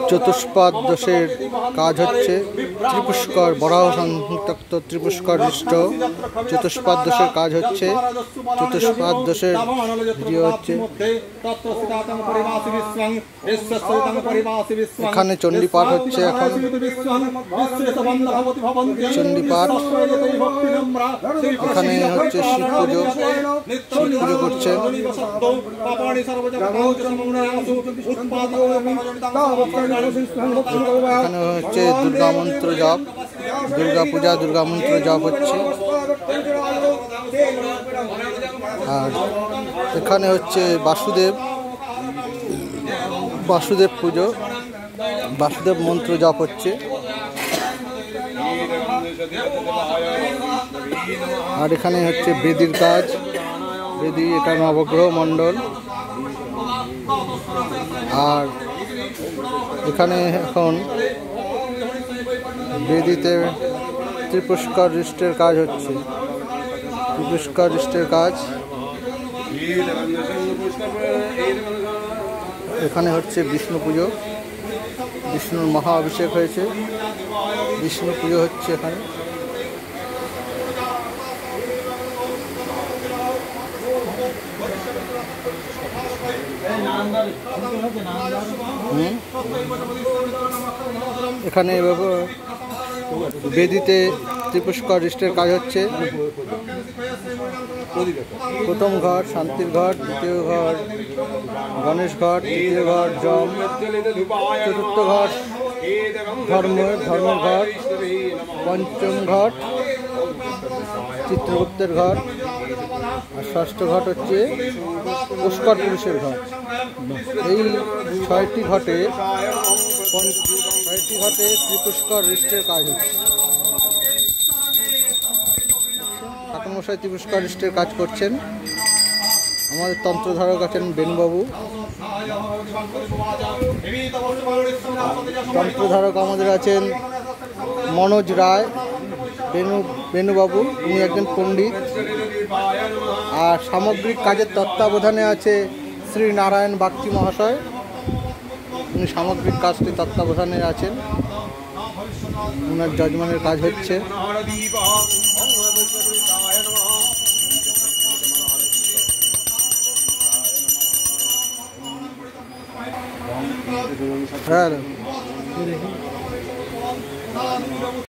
চতুষ্পাদ দোষের কাজ হচ্ছে ত্রিপুষ্কর বরাহ সংযুক্ত ত্রিপুষ্কর হৃষ্ট চতুষ্পাদ দোষের কাজ হচ্ছে। চতুষ্পাদ দোষের ভিডিও হচ্ছে। এখানে চণ্ডীপাঠ হচ্ছে। এখন চণ্ডীপাঠ। এখানে হচ্ছে শিব পুজো। শিব পুজো করছে। এখানে হচ্ছে দুর্গা মন্ত্র জপ। দুর্গা পূজা দুর্গা মন্ত্র জপ হচ্ছে। আর এখানে হচ্ছে বাসুদেব পুজো। বাসুদেব মন্ত্র জপ হচ্ছে। আর এখানে হচ্ছে বেদির কাজ। বেদি এটা নবগ্রহ মণ্ডল। আর এখানে এখন বেদিতে ত্রিপুষ্কর হৃষ্টের কাজ হচ্ছে। ত্রিপুষ্কর হৃষ্টের কাজ। এখানে হচ্ছে বিষ্ণু পুজো। বিষ্ণুর মহা অভিষেক হয়েছে। বিষ্ণু পুজো হচ্ছে এখানে। এখানে বেদিতে ত্রিপুষ্কর হৃষ্টের কাজ হচ্ছে। প্রথম ঘর শান্তির ঘর, দ্বিতীয় ঘর গণেশ ঘর, তৃতীয় ঘর যম, চতুর্থ ঘর ধর্মের ঘর, পঞ্চম ঘর চিত্রগুপ্তের ঘর, আর ষষ্ঠ ঘট হচ্ছে পুষ্কর পুরুষের ঘর। এই ছয়টি ঘটে ত্রিপুষ্কর হৃষ্টের কাজ হচ্ছে। ঠাকুরমশাই ত্রিপুষ্কর হৃষ্টের কাজ করছেন। আমাদের তন্ত্রধারক আছেন বেনুবাবু। তন্ত্রধারক আমাদের আছেন মনোজ রায়। বেনুবাবু উনি একজন পণ্ডিত। আর সামগ্রিক কাজের তত্ত্বাবধানে আছে শ্রী নারায়ণ বাগচি মহাশয়। উনি সামগ্রিক কাজটি তত্ত্বাবধানে আছেন। ওনার যজমানের কাজ হচ্ছে। হ্যাঁ।